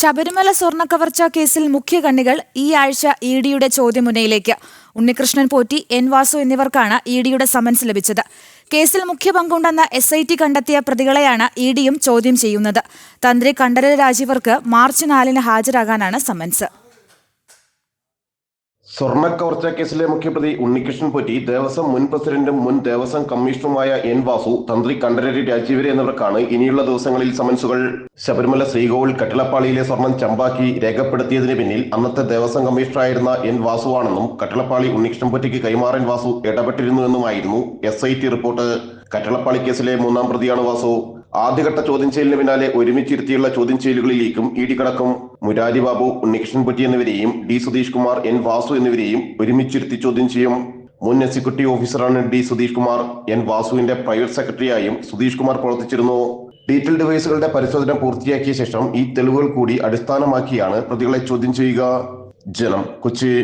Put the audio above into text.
ശബരിമല സ്വർണ്ണക്കവർച്ച കേസിൽ മുഖ്യ കണ്ണികൾ ഈ ആഴ്ച ഇഡിയുടെ ചോദ്യമുനയിലേക്ക്. ഉണ്ണികൃഷ്ണൻ പോറ്റി, എൻ വാസു എന്നിവർക്കാണ് ഇഡിയുടെ സമൻസ് ലഭിച്ചത്. കേസിൽ മുഖ്യ പങ്കുണ്ടെന്ന SIT കണ്ടെത്തിയ പ്രതികളെയാണ് ഇഡിയും ചോദ്യം ചെയ്യുന്നത്. തന്ത്രി കണ്ഠരര് രാജീവർക്ക് മാർച്ച് 4-ന് ഹാജരാകാനാണ് സമൻസ്. സ്വർണ്ണക്കവർച്ച കേസിലെ മുഖ്യപ്രതി ഉണ്ണികൃഷ്ണൻ പോറ്റി, ദേവസ്വം മുൻ പ്രസിഡന്റും മുൻ ദേവസ്വം കമ്മീഷണറുമായ എൻ വാസു, തന്ത്രി കണ്ഠരര് രാജീവര് എന്നിവർക്കാണ് ഇനിയുള്ള ദിവസങ്ങളിൽ സമൻസുകൾ. ശബരിമല ശ്രീകോവിൽ കട്ടിളപ്പാളിയിലെ സ്വർണം ചമ്പാക്കി രേഖപ്പെടുത്തിയതിന് പിന്നിൽ അന്നത്തെ ദേവസ്വം കമ്മീഷണറായിരുന്ന എൻ വാസുവാണെന്നും കട്ടിളപ്പാളി ഉണ്ണികൃഷ്ണൻ പോറ്റിക്ക് കൈമാറാൻ വാസു ഇടപെട്ടിരുന്നുവെന്നുമായിരുന്നു SIT റിപ്പോർട്ട്. കട്ടിളപ്പാളി കേസിലെ 3-ാം പ്രതിയാണ് വാസു. ആദ്യഘട്ട ചോദ്യം ചെയ്യലിന് പിന്നാലെ ഒരുമിച്ചിരുത്തിയുള്ള ചോദ്യം ചെയ്യലുകളിലേക്കും ഇഡി കടക്കും. മുരാരി ബാബു, ഉണ്ണികൃഷ്ണൻ പോറ്റി എന്നിവരെയും D. സുധീഷ് കുമാർ, N. വാസു എന്നിവരെയും ഒരുമിച്ചിരുത്തി ചോദ്യം ചെയ്യും. മുൻ എക്സിക്യൂട്ടീവ് ഓഫീസറാണ് D. സുധീഷ് കുമാർ. N. വാസുവിന്റെ പ്രൈവറ്റ് സെക്രട്ടറിയായും സുധീഷ് കുമാർ പ്രവർത്തിച്ചിരുന്നു. ഡീറ്റെയിൽ ഡിവൈസുകളുടെ പരിശോധന പൂർത്തിയാക്കിയ ശേഷം ഈ തെളിവുകൾ കൂടി അടിസ്ഥാനമാക്കിയാണ് പ്രതികളെ ചോദ്യം ചെയ്യുക. ജനം, കൊച്ചി.